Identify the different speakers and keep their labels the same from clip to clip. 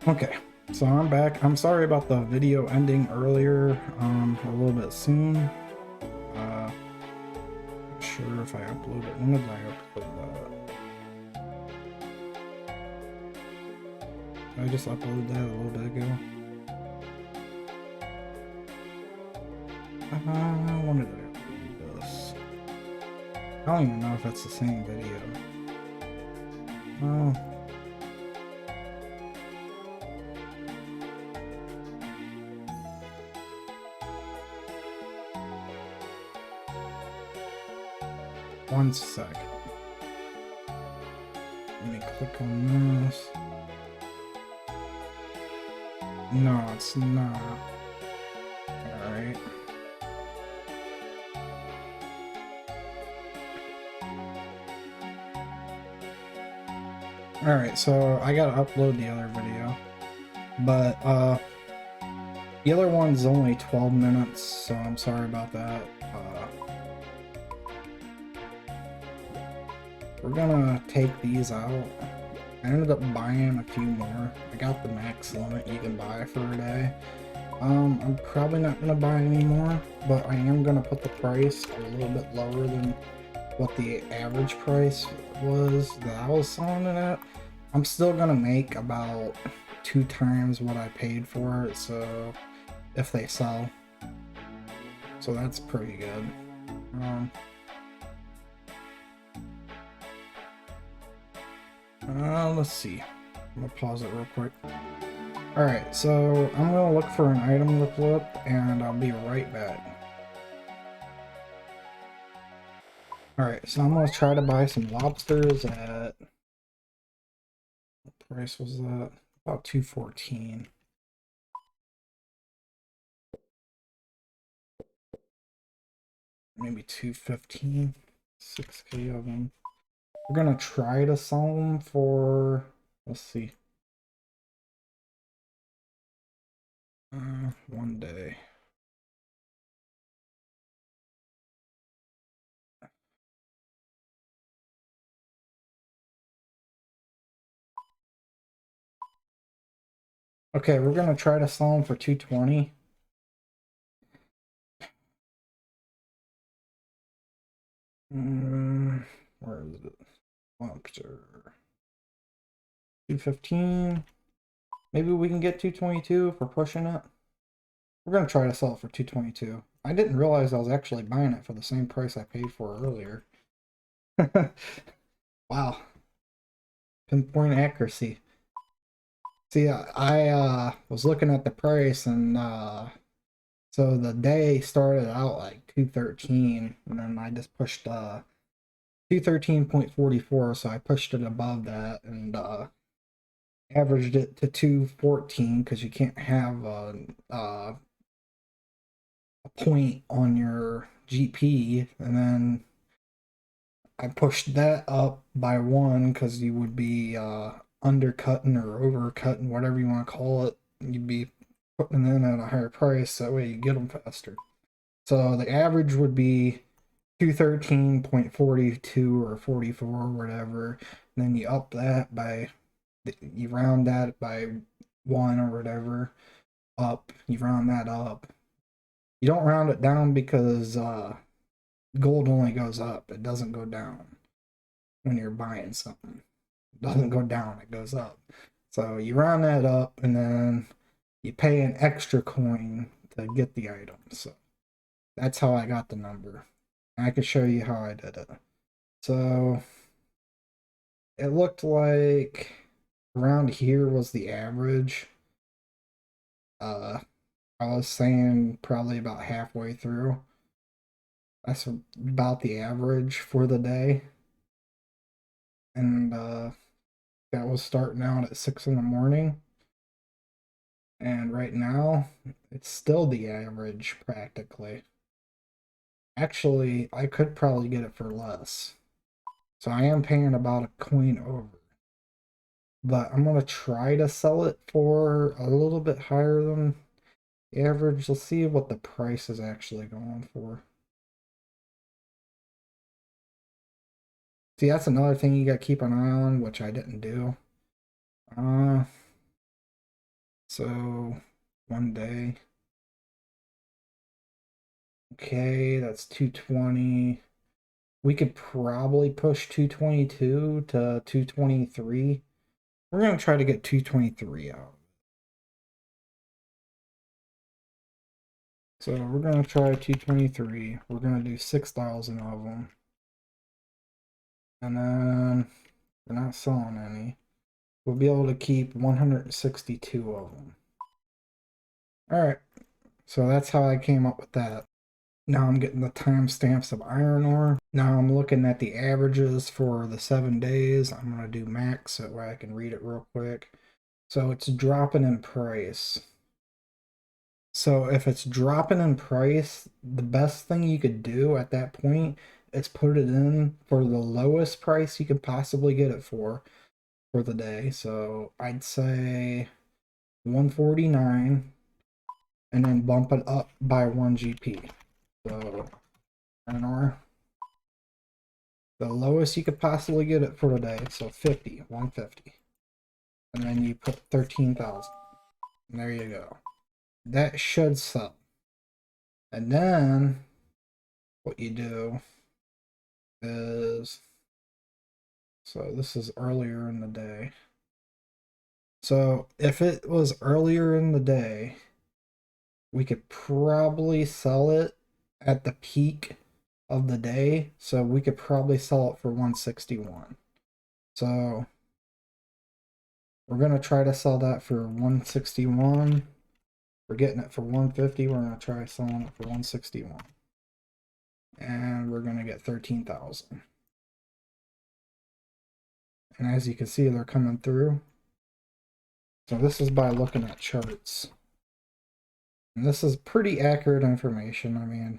Speaker 1: Okay, so I'm back. I'm sorry about the video ending earlier, a little bit soon. Not sure if I uploaded. When did I upload that? I just uploaded that a little bit ago. When did I upload this? I don't even know if that's the same video. Oh, one second. Let me click on this. No, it's not. Alright. Alright, so I gotta upload the other video. But, the other one's only 12 minutes, so I'm sorry about that. We're gonna take these out. I ended up buying a few more. I got the max limit you can buy for a day. I'm probably not gonna buy any more, but I am gonna put the price a little bit lower than what the average price was that I was selling it at. I'm still gonna make about 2 times what I paid for it, so if they sell. So that's pretty good. Let's see. I'm gonna pause it real quick. Alright, so I'm gonna look for an item to flip, and I'll be right back. Alright, so I'm gonna try to buy some lobsters at... What price was that? About $2.14. Maybe $2.15. 6K of them. We're gonna try to sell them for... Let's see. One day. Okay, we're gonna try to sell them for $2.20. Where is it? Lobster. $2.15. Maybe we can get $2.22 if we're pushing it. We're gonna try to sell it for $2.22. I didn't realize I was actually buying it for the same price I paid for earlier. Wow. Pinpoint accuracy. See, I was looking at the price, and so the day started out like 213, and then I just pushed 213.44, so I pushed it above that, and averaged it to 214 because you can't have a point on your GP, and then I pushed that up by 1 because you would be undercutting or overcutting, whatever you want to call it. You'd be putting them in at a higher price, that way you get them faster. So the average would be 213.42 or 44 or whatever. And then you up that by, you round that by 1 or whatever. Up, you round that up. You don't round it down because gold only goes up, it doesn't go down when you're buying something. It doesn't go down, it goes up. So you round that up, and then you pay an extra coin to get the item. So that's how I got the number. I can show you how I did it. So it looked like around here was the average. I was saying probably about halfway through. That's about the average for the day. And that was starting out at 6 in the morning. And right now, it's still the average practically. Actually, I could probably get it for less. So I am paying about a coin over. But I'm going to try to sell it for a little bit higher than the average. Let's see what the price is actually going for. See, that's another thing you got to keep an eye on, which I didn't do. So 1 day. Okay, that's 220. We could probably push 222 to 223. We're gonna try to get 223 out. So we're gonna try 223. We're gonna do 6,000 of them. And then we're not selling any. We'll be able to keep 162 of them. Alright, so that's how I came up with that. Now I'm getting the timestamps of iron ore. Now I'm looking at the averages for the 7 days. I'm going to do max so that way I can read it real quick. So it's dropping in price. So if it's dropping in price, the best thing you could do at that point is put it in for the lowest price you could possibly get it for the day. So I'd say 149 and then bump it up by 1 GP. So iron ore. The lowest you could possibly get it for today, so 50, 150. And then you put 13,000. And there you go. That should sell. And then what you do is, so this is earlier in the day. So if it was earlier in the day, we could probably sell it at the peak of the day. So we could probably sell it for 161. So we're going to try to sell that for 161. We're getting it for 150. We're going to try selling it for 161. And we're going to get 13,000. And as you can see, they're coming through. So this is by looking at charts. And this is pretty accurate information. I mean,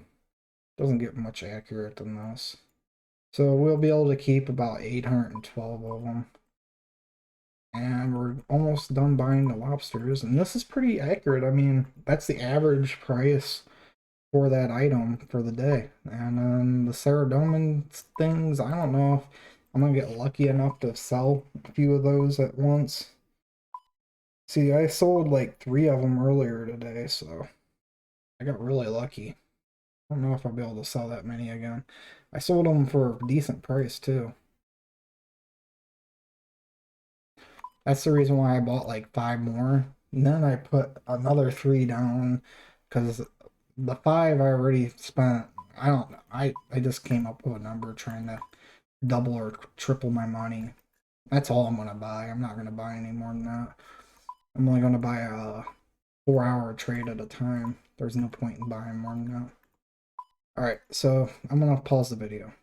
Speaker 1: it doesn't get much accurate than this. So we'll be able to keep about 812 of them. And we're almost done buying the lobsters. And this is pretty accurate. I mean, that's the average price for that item for the day. And then the Ceradonian things, I don't know if I'm gonna get lucky enough to sell a few of those at once. See, I sold like 3 of them earlier today, so I got really lucky. I don't know if I'll be able to sell that many again. I sold them for a decent price too. That's the reason why I bought like 5 more. And then I put another 3 down because the 5 I already spent. I don't know. I just came up with a number trying to double or triple my money. That's all I'm gonna buy. I'm not gonna buy any more than that. I'm only gonna buy a 4-hour trade at a time. There's no point in buying more than that. Alright, so I'm gonna pause the video.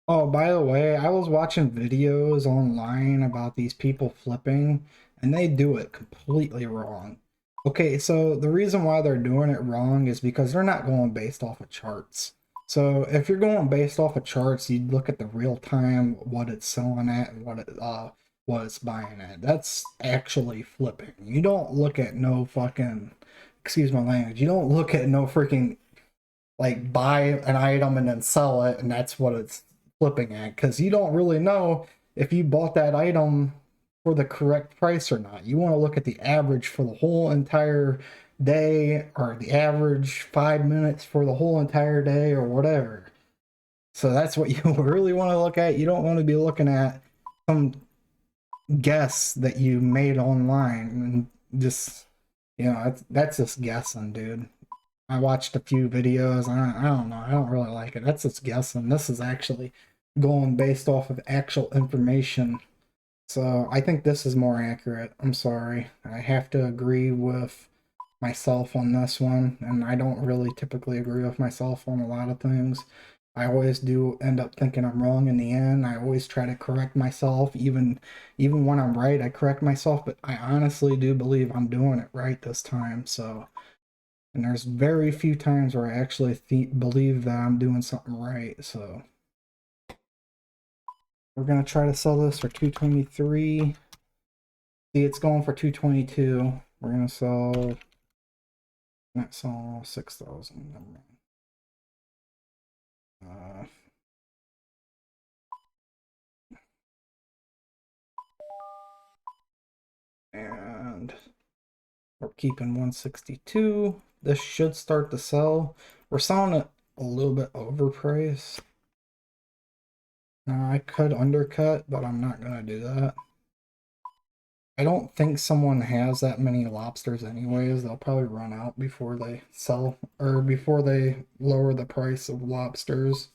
Speaker 1: Oh, by the way, I was watching videos online about these people flipping, and they do it completely wrong. Okay, so the reason why they're doing it wrong is because they're not going based off of charts. So if you're going based off of charts, you'd look at the real time, what it's selling at, and what it's buying at. That's actually flipping. You don't look at no fucking, excuse my language, you don't look at no freaking like buy an item and then sell it, and that's what it's flipping at, because you don't really know if you bought that item for the correct price or not. You want to look at the average for the whole entire day, or the average 5 minutes for the whole entire day, or whatever. So that's what you really want to look at. You don't want to be looking at some guess that you made online and just, that's just guessing, dude. I watched a few videos. I don't know. I don't really like it. That's just guessing. This is actually going based off of actual information. So I think this is more accurate. I'm sorry. I have to agree with myself on this one. And I don't really typically agree with myself on a lot of things. I always do end up thinking I'm wrong in the end. I always try to correct myself. Even when I'm right, I correct myself. But I honestly do believe I'm doing it right this time. So... and there's very few times where I actually believe that I'm doing something right, so. We're going to try to sell this for 223. See, it's going for 222. We're going to sell, not sell 6,000. And We're keeping 162. This should start to sell. We're selling it a little bit overpriced. Now I could undercut, but I'm not gonna do that. I don't think someone has that many lobsters anyways. They'll probably run out before they sell, or before they lower the price of lobsters.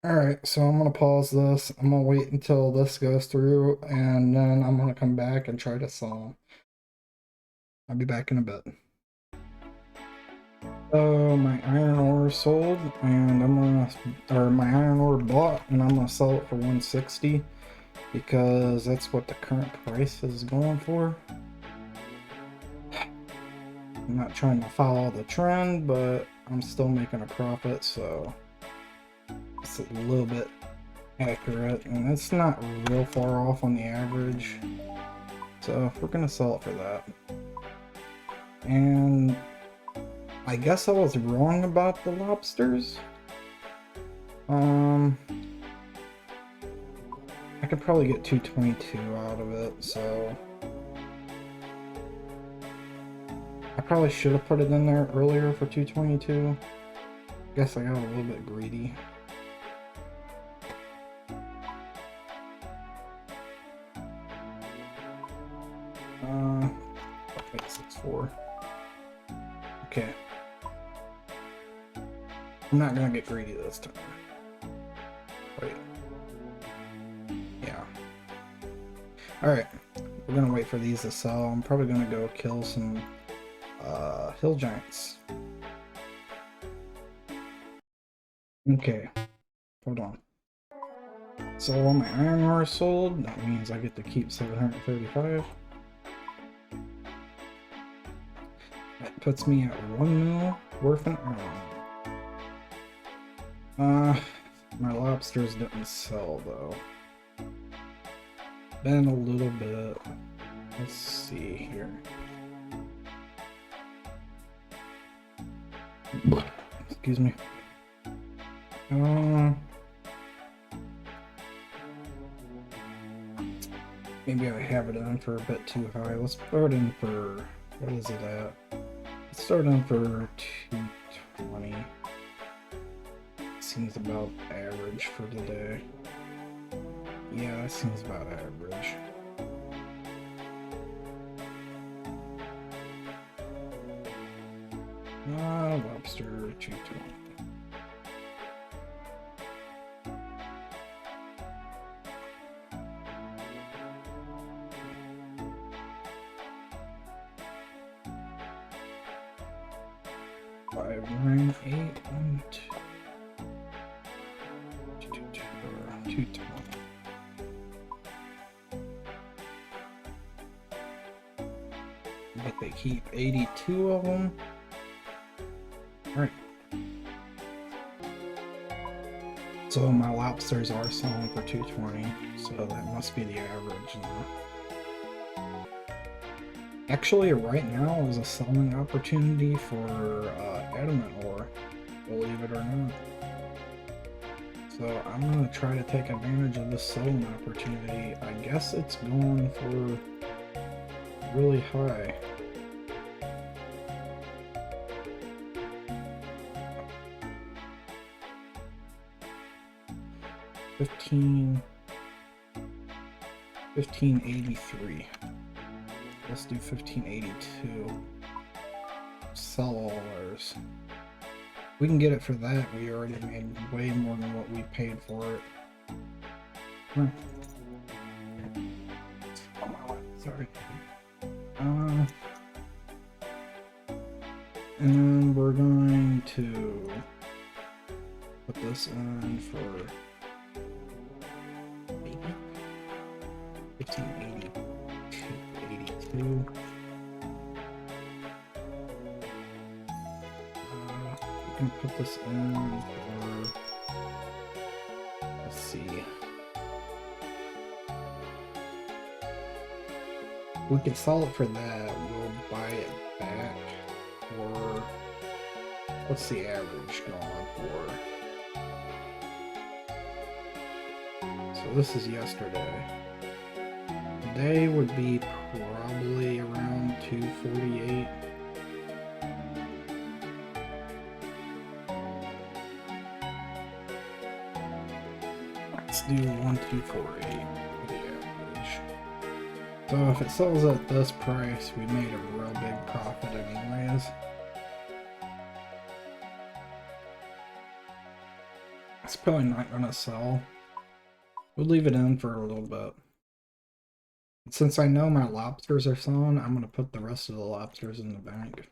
Speaker 1: Alright, so I'm going to pause this. I'm going to wait until this goes through, and then I'm going to come back and try to sell them. I'll be back in a bit. So my iron ore sold, and I'm going to, or my iron ore bought, and I'm going to sell it for 160, because that's what the current price is going for. I'm not trying to follow the trend, but I'm still making a profit, so it's a little bit accurate, and it's not real far off on the average, so we're gonna sell it for that. And I guess I was wrong about the lobsters. I could probably get 222 out of it, so I probably should have put it in there earlier for 222. Guess I got a little bit greedy. Okay, 6.4. Okay. I'm not gonna get greedy this time. Wait. Yeah. Alright. We're gonna wait for these to sell. I'm probably gonna go kill some hill giants. Okay. Hold on. So all my iron ore is sold. That means I get to keep 735. That puts me at 1 mil worth an iron. My lobsters didn't sell though. Been a little bit. Let's see here. Excuse me. Maybe I have it in for a bit too high. Let's throw it in for, what is it at? Let's start in for 220. Seems about average for the day. Yeah, that seems about average. Lobster 220. Five, 9, 8, 1, 2, 220. But they keep 82 of them. Alright. So my lobsters are selling for 220, so that must be the average now. Actually, right now is a selling opportunity for adamant ore, believe it or not. So I'm going to try to take advantage of this selling opportunity. I guess it's going for really high. $15.83. Let's do 1582. Sell all ours. We can get it for that. We already made way more than what we paid for it. Sorry. And then we're going to put this in for 1582. We can put this in for, let's see. We can sell it for that. We'll buy it back for, what's the average going for? So this is yesterday. today would be probably around 248. Let's do 1248 for the average. So if it sells at this price, we made a real big profit anyways. It's probably not gonna sell. We'll leave it in for a little bit. Since I know my lobsters are selling, I'm gonna put the rest of the lobsters in the bank.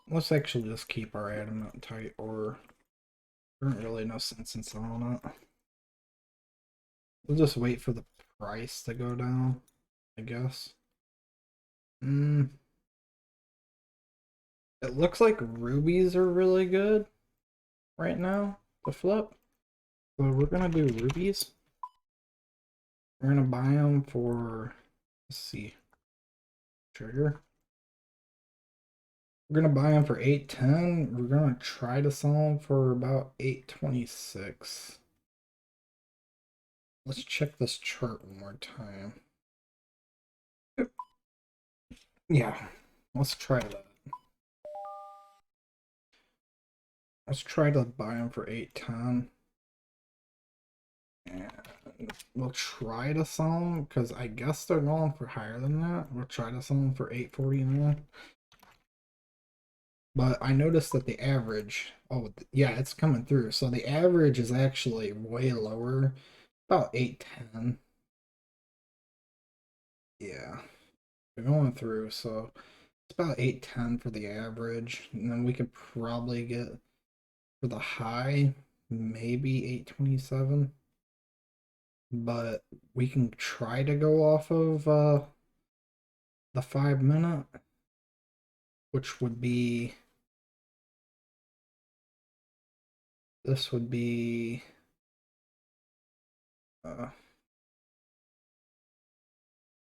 Speaker 1: Let's actually just keep our adamant tight, or there isn't really no sense in selling it. We'll just wait for the price to go down, I guess. It looks like rubies are really good right now to flip. So we're gonna do rubies. We're gonna buy them for, let's see, trigger. We're gonna buy them for 810. We're gonna try to sell them for about 826. Let's check this chart one more time. Yeah, let's try that. Let's try to buy them for 810. And we'll try to sell them because I guess they're going for higher than that. We'll try to sell them for 849. But I noticed that the average, oh yeah, it's coming through. So the average is actually way lower, about 810. Yeah, they're going through, so it's about 810 for the average. And then we could probably get for the high, maybe 827. But we can try to go off of the 5 minute, which would be, this would be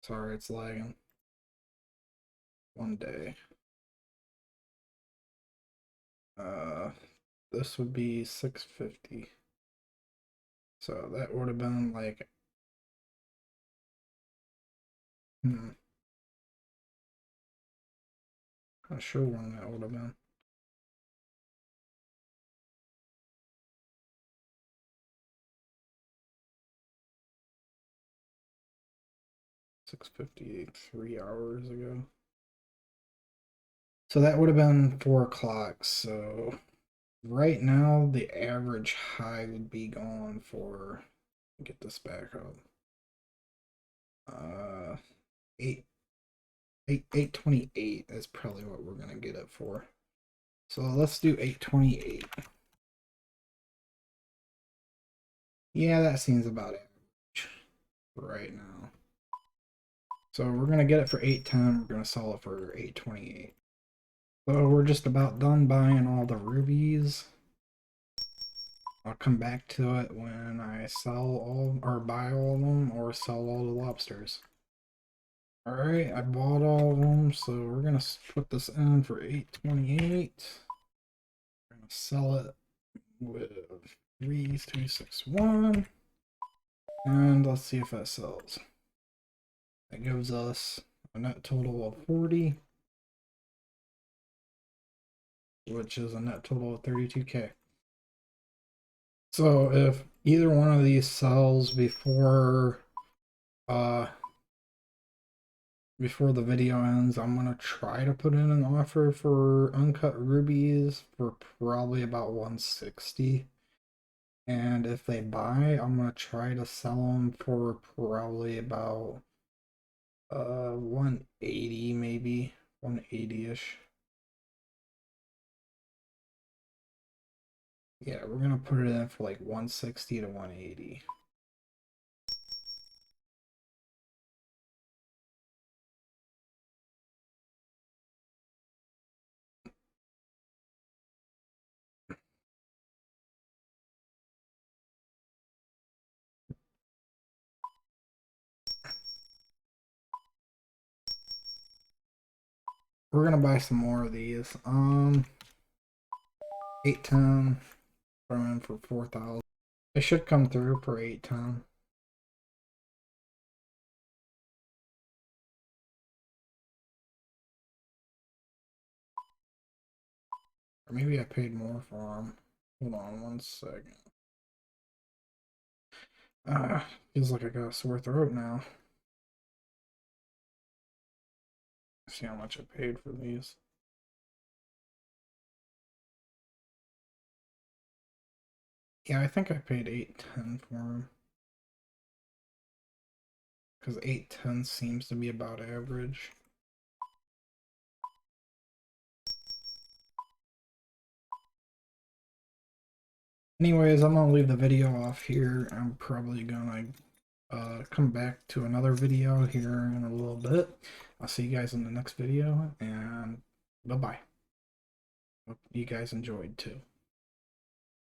Speaker 1: sorry, it's lagging. One day. This would be 650. So that would have been like, not sure when that would have been. $6.58, 3 hours ago. So that would have been 4 o'clock. So right now the average high would be going for, get this back up. 828 is probably what we're gonna get it for. So let's do 828. Yeah, that seems about average for right now. So we're gonna get it for 810. We're gonna sell it for 828. So we're just about done buying all the rubies. I'll come back to it when I sell all, or buy all of them, or sell all the lobsters. Alright, I bought all of them, so we're gonna put this in for 828. We're gonna sell it with 3261. And let's see if that sells. That gives us a net total of 40, which is a net total of 32K. So if either one of these sells before the video ends, I'm gonna try to put in an offer for uncut rubies for probably about 160. And if they buy, I'm gonna try to sell them for probably about 180, maybe 180-ish. Yeah, we're gonna put it in for like 160 to 180. We're gonna buy some more of these. 810, put them in for 4,000. It should come through for 810. Or maybe I paid more for them. Hold on 1 second. Feels like I got a sore throat now. See how much I paid for these. Yeah, I think I paid 810 for them. Because 810 seems to be about average. Anyways, I'm gonna leave the video off here. I'm probably gonna come back to another video here in a little bit. I'll see you guys in the next video, and bye-bye. Hope you guys enjoyed too.